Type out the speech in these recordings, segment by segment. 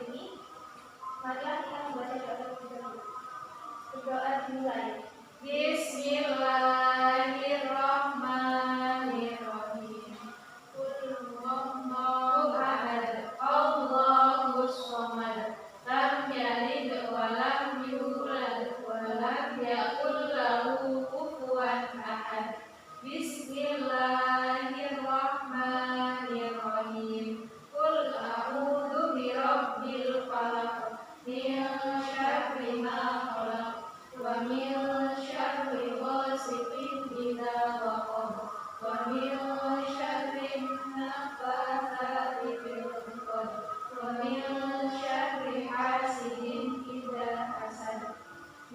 ini, marilah kita membaca doa terlebih dahulu. Berdoa dimulai. Bismillahirrahmanirrahim. Qul huwallahu ahad, Allahus samad, lam yalid wa lam yulad wa lam yakul lahu kufuwan ahad. Bismillahirrahmanirrahim. Qul a'udzu birabbil falaq, min syarri ma khalaq, wa min syarri ghasiqin idza waqab, wa min syarri naffatsati fil 'uqad, wa min syarri hasidin idza hasad.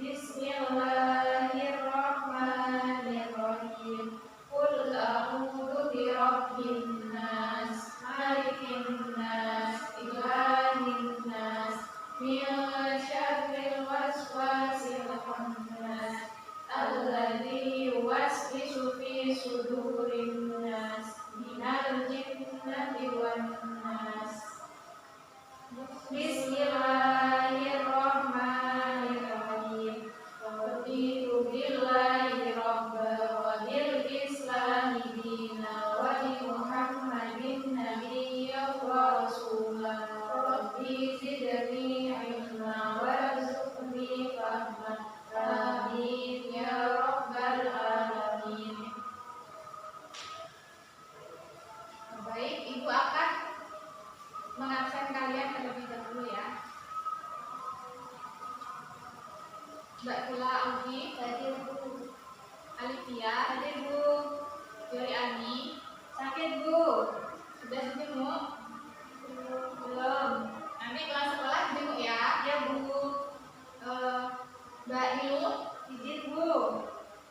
Bismillahirrahmanirrahim. Qul a'udzu birabbin nas, malikin nas, ilahin nas, min syarril waswasil khannas, alladzi yuwaswisu fi sudurin nas, minal jinnati wan nas. Bismillahirrahmanirrahim. Raditu billahi rabba wa bil islami dina wa bi Muhammadin nabiyyan wa rasulan. Rabbi zidni ilma warzuqni fahma. Amin ya rabbal alamin. Baik, Ibu akan mengabsen kalian terlebih dahulu ya. Mbak Kula Augi, hadir Bu. Alifia, hadir Bu. Yori Ani, sakit Bu. Sudah dijenguk? Belum. Nanti kelas sekolah dijenguk ya. Ya Bu. Mbak Nilu, izin Bu.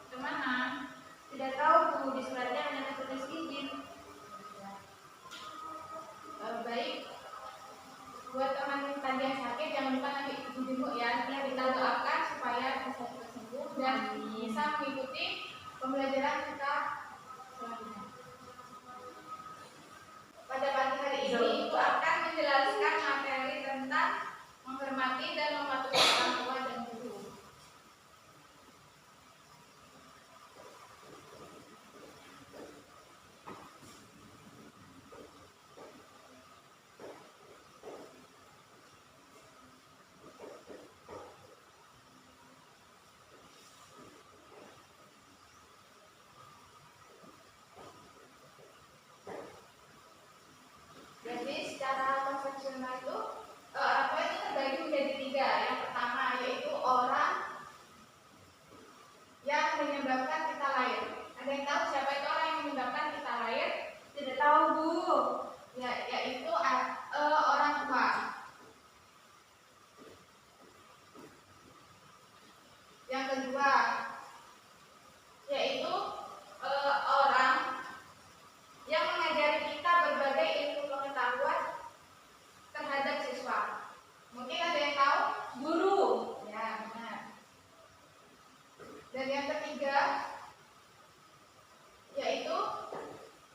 Kemana? Tidak tahu Bu, di suratnya hanya tertulis izin. Baik. Buat teman tadi yang sakit, jangan lupa nanti dijenguk ya. Nanti kita doakan supaya bisa cepat sembuh dan bisa mengikuti pembelajaran kita selanjutnya. Pada pagi hari ini, Ibu akan menjelaskan materi tentang menghormati dan mematuhi orang tua dan guru. Jadi secara konvensional itu orang tua itu terbagi menjadi 3. Yang pertama yaitu orang yang menyebabkan kita lahir. Ada yang tahu siapa itu orang yang menyebabkan kita lahir? Tidak tahu Bu. Ya, yaitu orang tua. Yang kedua yaitu orang yang mengajari kita berbagai ilmu pengetahuan terhadap siswa. Mungkin ada yang tahu? Guru. Ya, benar. Dan yang ketiga yaitu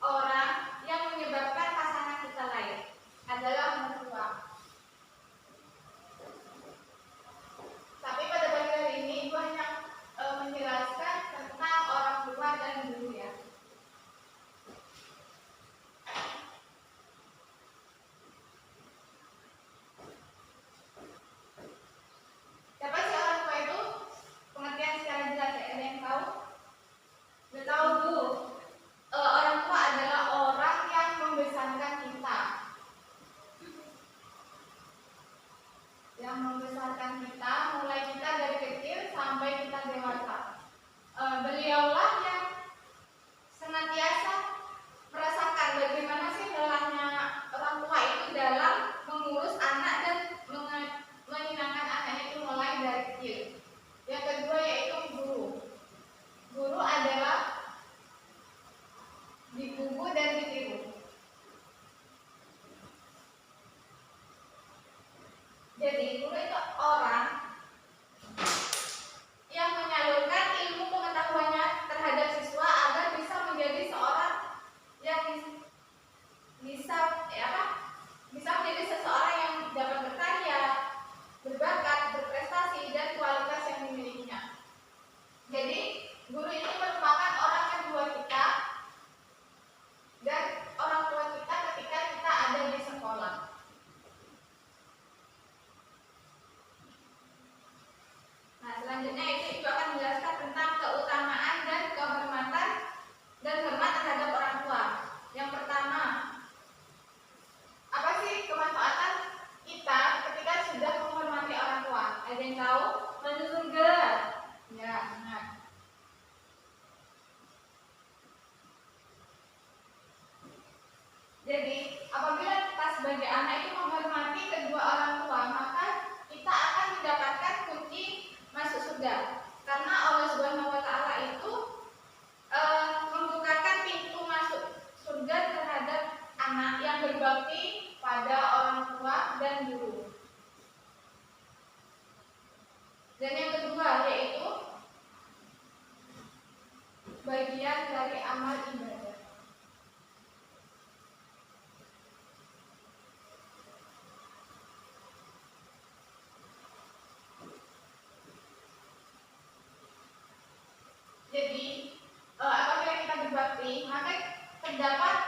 orang yang menyebabkan pasangan kita lahir adalah orang tua. Tapi pada pagi hari ini Ibu hanya menjelaskan tentang orang tua dan guru ya. Siapa sih orang tua itu? Pengertian secara jelas ya, ada yang tahu? Tidak tahu Bu. Orang tua adalah orang yang membesarkan kita. Yang membesarkan kita, mulai kita dari kecil sampai kita dewasa. Beliaulah yang senantiasa merasakan bagaimana sih lelahnya orang tua itu dalam mengurus anak dan menyenangkan anaknya itu mulai dari kecil. Yang kedua yaitu guru. Guru adalah dibubu dan ditiru. Jadi guru itu orang yang menyalurkan ilmu pengetahuannya terhadap siswa agar bisa menjadi seorang yang bisa menjadi seseorang yang dapat berkarya Dan yang kedua yaitu bagian dari amal ibadah. Jadi apabila kita berbakti, maka terdapat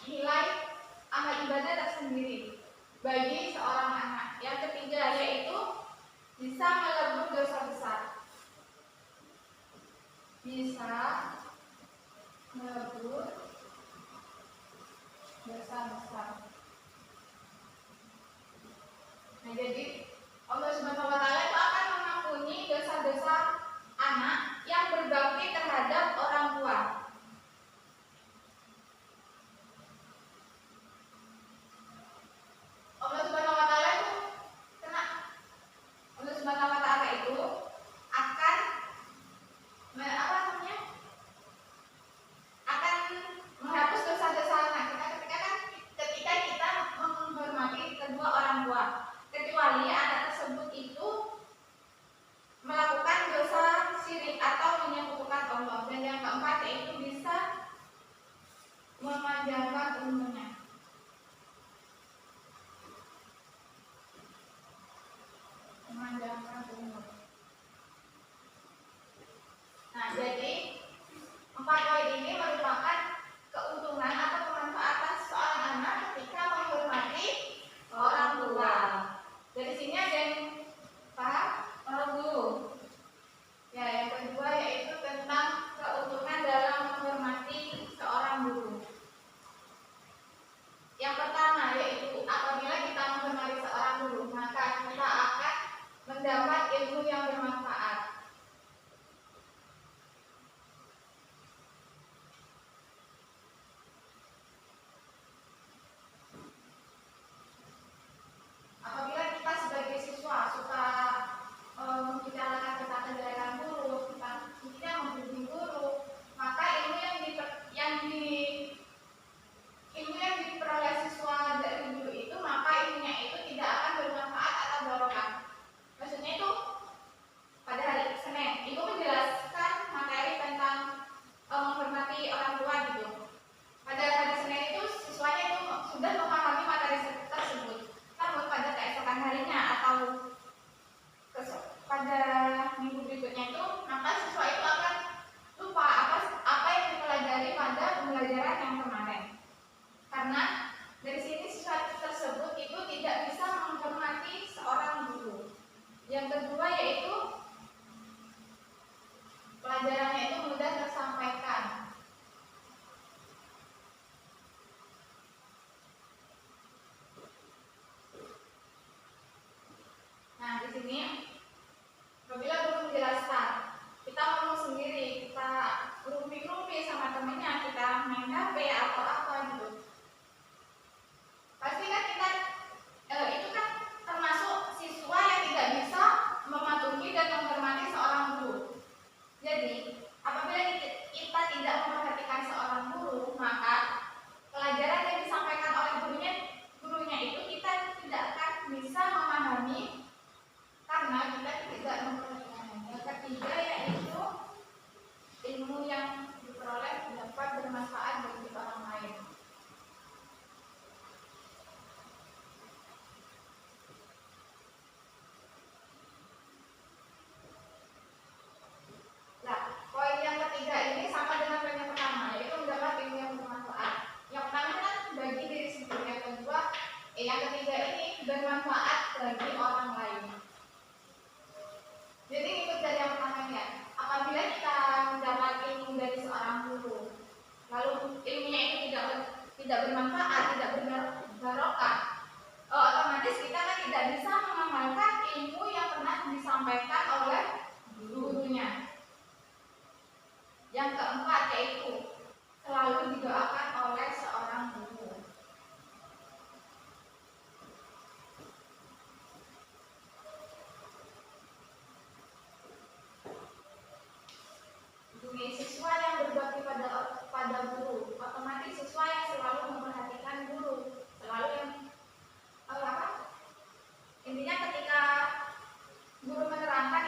nilai amal ibadah tersendiri bagi seorang anak. Yang ketiga yaitu bisa melebur dosa besar. Bisa melebur dosa besar. Nah, jadi Allah Subhanahu wa taala itu akan mengampuni dosa-dosa anak yang berbakti terhadap orang tua. Allah Subhanahu wa taala itu Allah Subhanahu wa taala itu akan akan menghapus dosa-dosa anak kita ketika kita menghormati kedua orang tua, kecuali anak tersebut itu melakukan dosa syirik atau menyekutukan Allah. Dan yang keempat yaitu bisa memanjangkan umurnya. Memanjangkan umur. Nah, jadi 4 poin ini merupakan keuntungan atau kemanfaatan seorang anak ketika menghormati orang tua. Dari sini ada yang paham? Paham dulu. Ya, yang kedua yaitu tentang keuntungan dalam menghormati seorang guru. Yang pertama yaitu apabila kita menghormati seorang guru, maka kita akan mendapat ilmu yang bermanfaat. Apabila kita sebagai siswa suka membicarakan tentang kejelekan guru, kita membenci guru, maka ilmu yang diperoleh siswa dari guru itu, maka ilmunya itu tidak akan bermanfaat atau barokah. Maksudnya itu pada hari Senin ibu menjelaskan materi tentang menghormati orang tua gitu. Pada hari Senin itu siswanya itu sudah memahami materi tersebut. Namun pada keesokan harinya atau pada minggu berikutnya itu, maka siswa itu akan lupa apa yang dipelajari pada pembelajaran yang kemarin. Karena dari sini siswa tersebut itu tidak bisa menghormati seorang guru. Yang kedua yaitu pelajarannya itu mudah tersampaikan. Nah, di sini apabila guru menjelaskan, kita ngomong sendiri, kita rumpi-rumpi sama temennya, kita main HP atau apa gitu, pasti kan kita itu kan termasuk siswa yang tidak bisa mematuhi dan menghormati seorang guru. Jadi apabila kita tidak memperhatikan seorang guru, maka pelajaran yang disampaikan oleh gurunya itu kita tidak akan bisa memahami karena kita tidak memperhatikannya. Yang ketiga yaitu ilmu yang diperoleh dapat bermanfaat bagi orang lain. Nah, poin yang ketiga ini sama dengan poin yang pertama, yaitu mendapat ilmu yang bermanfaat. Yang pertama kan bagi diri sendiri, yang kedua, yang ketiga ini bermanfaat bagi orang lain. Jadi ikut dari yang pertamanya, apabila kita mendapat ilmu dari seorang guru, lalu ilmunya itu tidak bermanfaat, tidak berbarokah, otomatis kita kan tidak bisa mengamalkan ilmu yang pernah disampaikan oleh gurunya. Yang keempat yaitu selalu didoakan oleh seorang guru. Siswa yang berbakti pada guru, otomatis siswa yang selalu memperhatikan guru, selalu yang intinya ketika guru menerangkan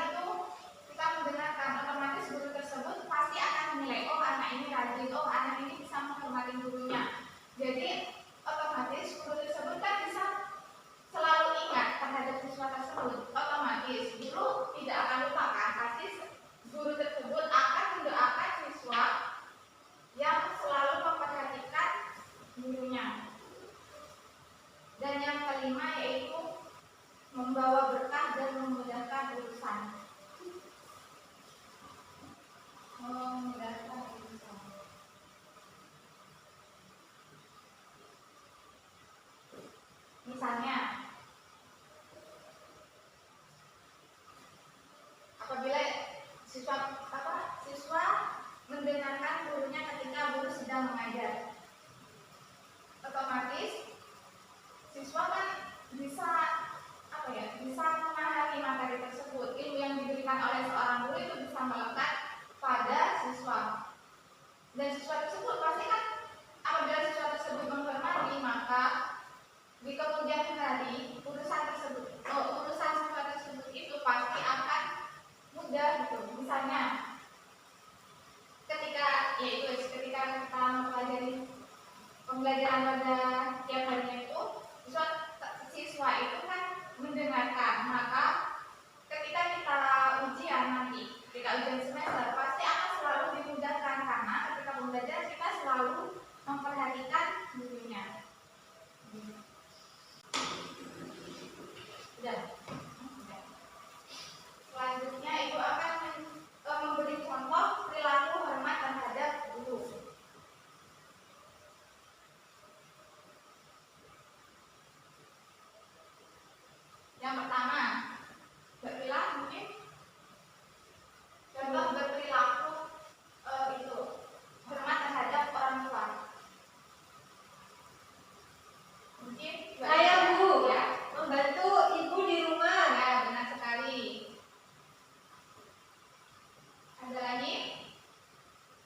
siswa mendengarkan gurunya ketika guru sedang mengajar. Otomatis siswa kan bisa memahami materi tersebut. Ilmu yang diberikan oleh seorang guru itu bisa melekat pada siswa. Dan siswa tersebut pasti kan, apabila siswa tersebut menghormati, maka di kemudian hari urusan siswa tersebut itu pasti akan mudah gitu. Misalnya ketika kita mempelajari pembelajaran pada tiap harinya itu, siswa itu kan mendengarkan, maka ketika kita ujian nanti, ketika ujian semester pasti akan selalu dimudahkan karena ketika pembelajaran kita selalu memperhatikan gurunya. Selanjutnya ibu akan memberi contoh perilaku hormat terhadap guru. Yang pertama, contoh berperilaku itu hormat terhadap orang tua. Mungkin saya Bu ya membantu ibu di rumah. Ya, benar sekali. Ada lagi?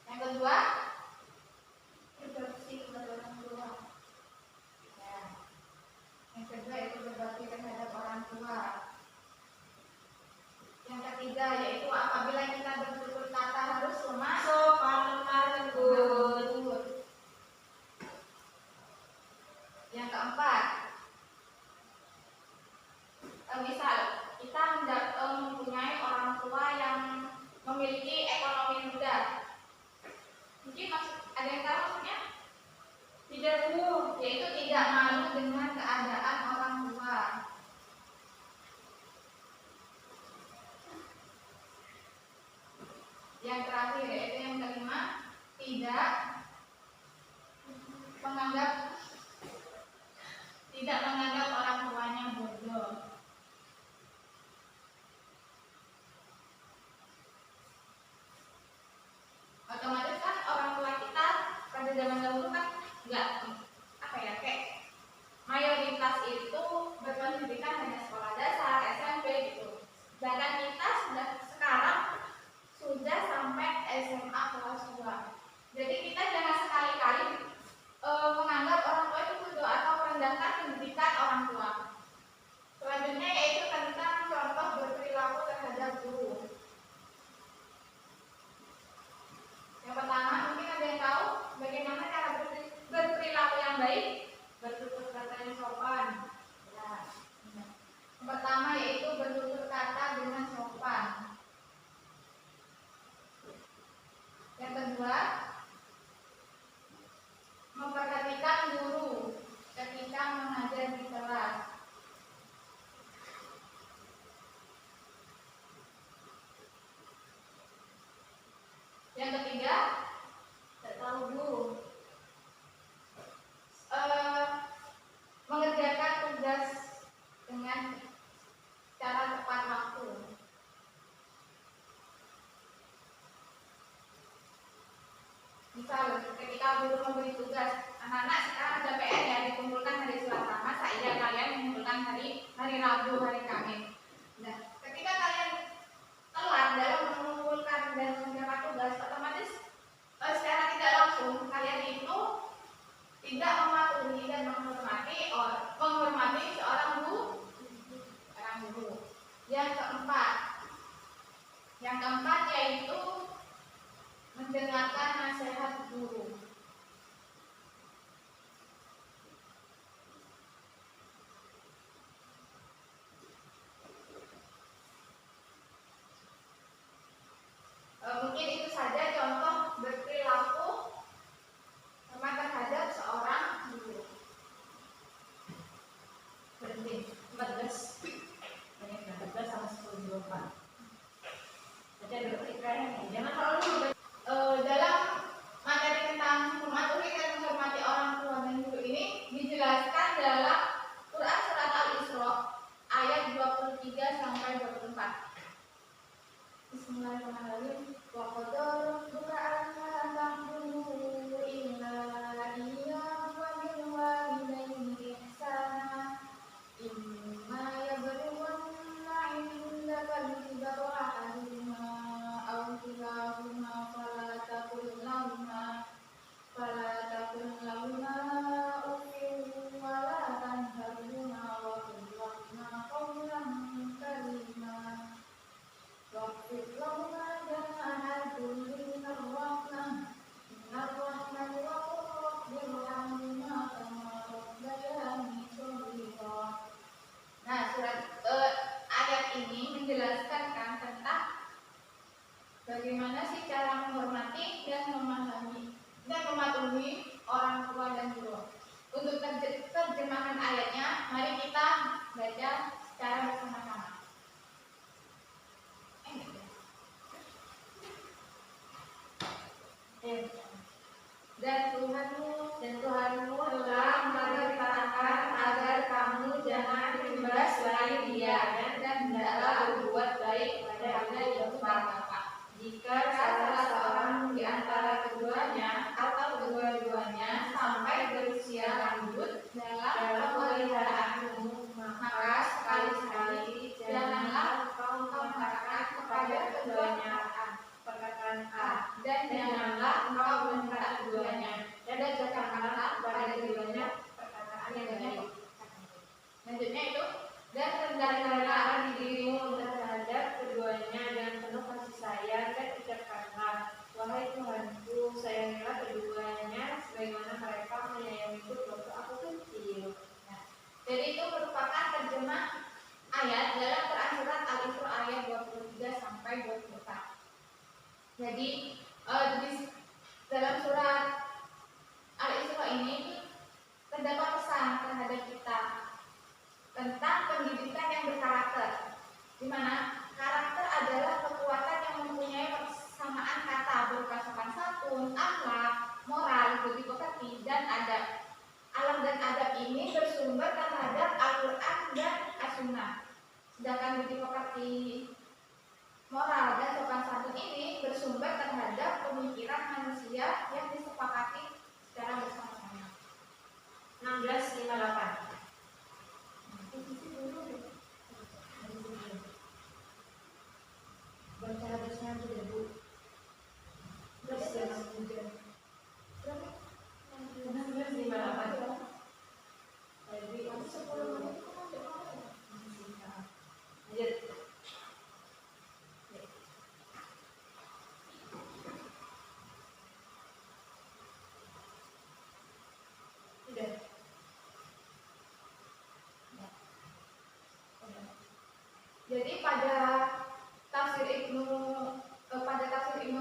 Yang kedua, berbakti kepada orang tua. Ya. Yang kedua itu berbakti terhadap orang tua. Yang ketiga yaitu apabila kita bertutur kata harus sopan lembut. Yang keempat, misal kita mempunyai orang tua yang memiliki ekonomi rendah. Mungkin ada yang tahu maksudnya? Tidak Bu, yaitu tidak malu dengan keadaan orang tua. Yang terakhir yaitu yang kelima, tidak menganggap orang tuanya bodoh. Otomatis kan orang tua kita pada zaman dahulu kan kayak mayoritas itu berpendidikan hanya sekolah dasar, SMP gitu. Sedangkan kita sekarang sudah sampai SMA kelas 2. Jadi kita jangan sekali-kali menganggap orang tua itu bodoh atau merendahkan pendidikan orang tua. Selanjutnya yaitu tentang contoh berperilaku terhadap guru. Yang pertama, mungkin ada yang tahu bagaimana cara berperilaku yang baik, bertutur kata yang sopan. Ya. Yang pertama yaitu bertutur kata dengan sopan. Yang kedua, memperhatikan guru ketika mengajar di kelas. Yang ketiga, mengerjakan tugas dengan cara tepat waktu. Misal ketika guru memberi tugas, anak-anak sekarang ada PR ya, dikumpulkan hari Selasa, masa iya kalian mengumpulkan hari Rabu, hari Kamis. Nah, ketika kalian telat dalam mengumpulkan dan mengerjakan tugas, otomatis secara tidak langsung kalian itu tidak mematuhi dan menghormati seorang guru. Yang keempat yaitu mendengarkan nasihat guru. Mungkin itu saja contoh berperilaku hormat terhadap seorang guru. Berhenti 14 sama 10 Baca dulu ikrarnya. Jangan terlalu dalam materi tentang mematuhi dan menghormati orang tua dan guru ini dijelaskan dalam Quran surat Al-Isra ayat 23 sampai 24. Bismillahirrahmanirrahim. Wa qadara rabbuka alla ta'budu illa iyyahu wa bil walidayni ihsana. Imma yablughanna 'indaka al-kibara ahaduhuma aw kilahuma fala taqul lahumā uffin wa la tanharhumā wa qul lahumā qawlan karīmā. واخفض لهما جناح الذل من الرحمة إن الرحمة وقل رب ارحمهما كما ربياني صغيرا. Nah, ayat ini menjelaskan tentang bagaimana sih cara menghormati dan memahami dan mematuhi orang tua dan guru. Untuk terjemahan ayatnya, mari kita baca secara bersama-sama. Dan Tuhanmu telah memerintahkan agar kamu jangan rimba selain Dia dan hendaklah berbuat baik kepada ibu bapak. Jika salah seorang di antara keduanya atau kedua-duanya sampai berusia lanjut dalam pemeliharaanmu, maka sekali-sekali janganlah engkau mengatakan kepada keduanya perkataan A, dan janganlah engkau membentak keduanya, dan katakanlah kepada keduanya perkataan yang baik. Selanjutnya itu, dan rendahkanlah dirimu terhadap keduanya dengan penuh kasih sayang, dan ucapkanlah, wahai Tuhanku, sayangilah keduanya sebagaimana mereka menyayangiku waktu aku kecil. Nah, jadi itu merupakan terjemah ayat dalam Quran surat Al-Isra ayat 23 sampai 24. Jadi di dalam surat Al-Isra ini terdapat pesan terhadap kita tentang pendidikan yang berkarakter, di mana karakter adalah kekuatan yang mempunyai persamaan kata berupa sopan santun, akhlak, moral, budi pekerti, dan adab. Alam dan adab ini bersumber terhadap Al-Quran dan As-Sunnah. Sedangkan budi pekerti, moral, dan sopan santun ini bersumber terhadap pemikiran manusia yang disepakati secara bersama-sama. 1658. Baca hadisnya aja deh, Bu. Terus jangan hujan. 1658. Jadi 10 menit lanjut. Jadi pada tafsir Ibnu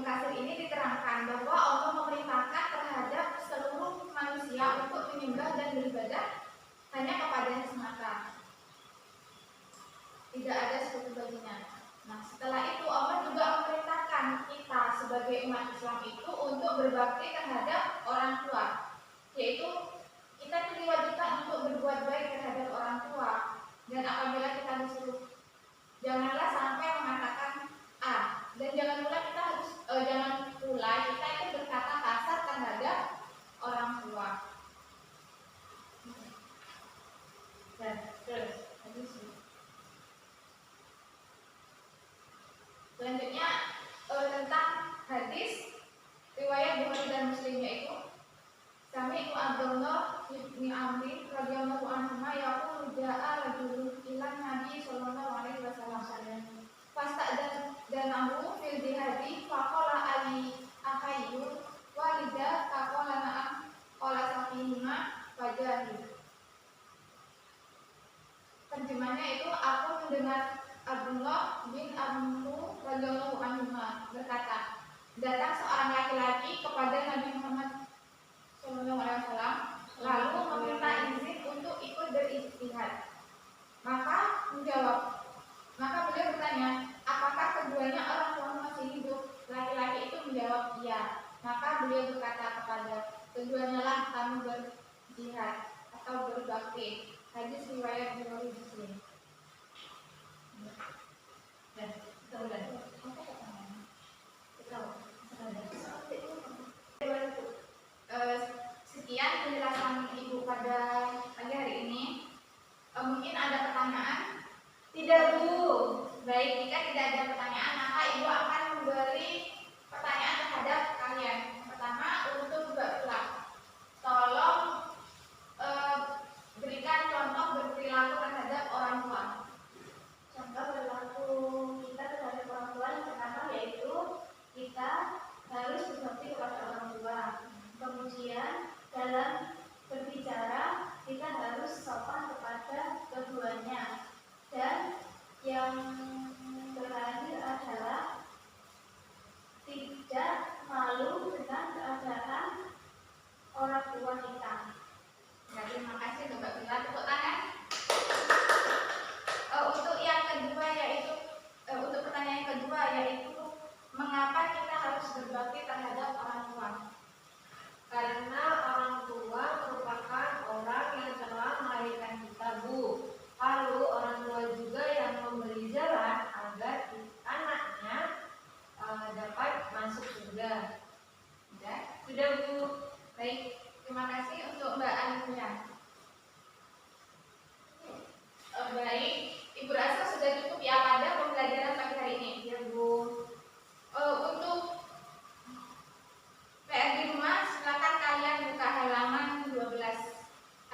Katsir ini diterangkan bahwa Allah memerintahkan terhadap seluruh manusia untuk menyembah dan beribadah hanya kepadanya semata. Tidak ada sekutu baginya. Nah, setelah itu Allah juga memerintahkan kita sebagai umat Islam itu untuk berbakti terhadap orang tua, yaitu kita diwajibkan untuk berbuat baik terhadap orang tua, dan apabila kita disuruh janganlah sampai mengatakan A, dan jangan pula kita itu berkata kasar terhadap orang tua. Dan selanjutnya tentang hadis riwayat Bukhari dan Muslim, yaitu Sami'tu Abdullah bin Amr radhiyallahu anhu yaqulu ja'a rajulun ila Nabi sallallahu alaihi wasallam dan Abu fil jihadi faqala ali ahayyu walida faqala na'am qala safihima fajahid. Terjemahnya itu, aku mendengar Abdullah bin Amr radhiyallahu anhu berkata, datang seorang laki-laki kepada Nabi Muhammad SAW, lalu meminta izin untuk ikut berijtihad. Maka beliau bertanya, apakah keduanya orang tua masih hidup? Laki-laki itu menjawab iya. Maka beliau berkata kepada keduanya lah kamu berjihad atau berbakti. Hadis riwayat Bukhari Muslim. Dan Baik, jika tidak ada pertanyaan, maka Ibu akan memberi pertanyaan terhadap kalian. Yang pertama, untuk berulang. Tolong berikan contoh berperilaku terhadap orang tua. Contoh perilaku kita terhadap orang tua yang pertama yaitu kita harus berbakti kepada orang tua. Kemudian dalam berbicara kita harus sopan kepada keduanya. Dan yang terakhir adalah tidak malu dengan keadaan orang tua kita. Ya, terima kasih untuk Mbak Bila. Tepuk tangan. Untuk yang kedua yaitu untuk pertanyaan yang kedua yaitu mengapa kita harus berbakti terhadap orang tua? Karena orang tua merupakan orang yang telah melahirkan kita, Bu. Lalu orang tua juga yang memberi jalan agar anaknya dapat masuk surga. Sudah, Bu. Baik, terima kasih untuk Mbak Anunya. Baik, Ibu rasa sudah cukup ya pada pembelajaran pagi hari ini. Ya, Bu. Untuk PR di rumah, silakan kalian buka halaman 12.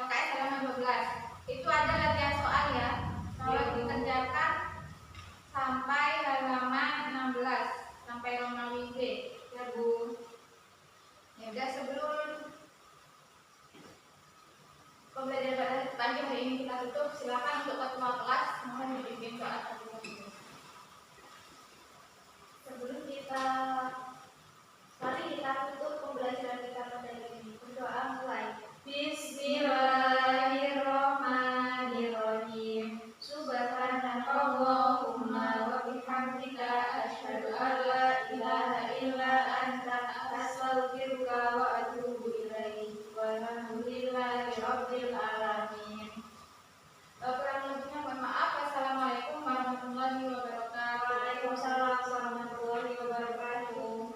LKS halaman 12. Itu ada latihan soal ya. Tolong dikerjakan sampai halaman 16, sampai Romawi B. Ya, Bu. Ya udah, sebelum pembelajaran pada pagi hari ini kita tutup, silakan untuk ketua kelas mohon dipimpin soal satu. Sebelum mari kita tutup pembelajaran kita pada hari ini. Berdoa mulai. Bismillahirrahmanirrahim. Subhanakallahumma wa bihamdika asyhadu an la ilaha illa anta astaghfiruka wa atubu ilaik. Walhamdulillahi rabbil alamin. Kurang lebihnya mohon maaf. Wassalamualaikum warahmatullahi wabarakatuh. Waalaikumsalam warahmatullahi wabarakatuh.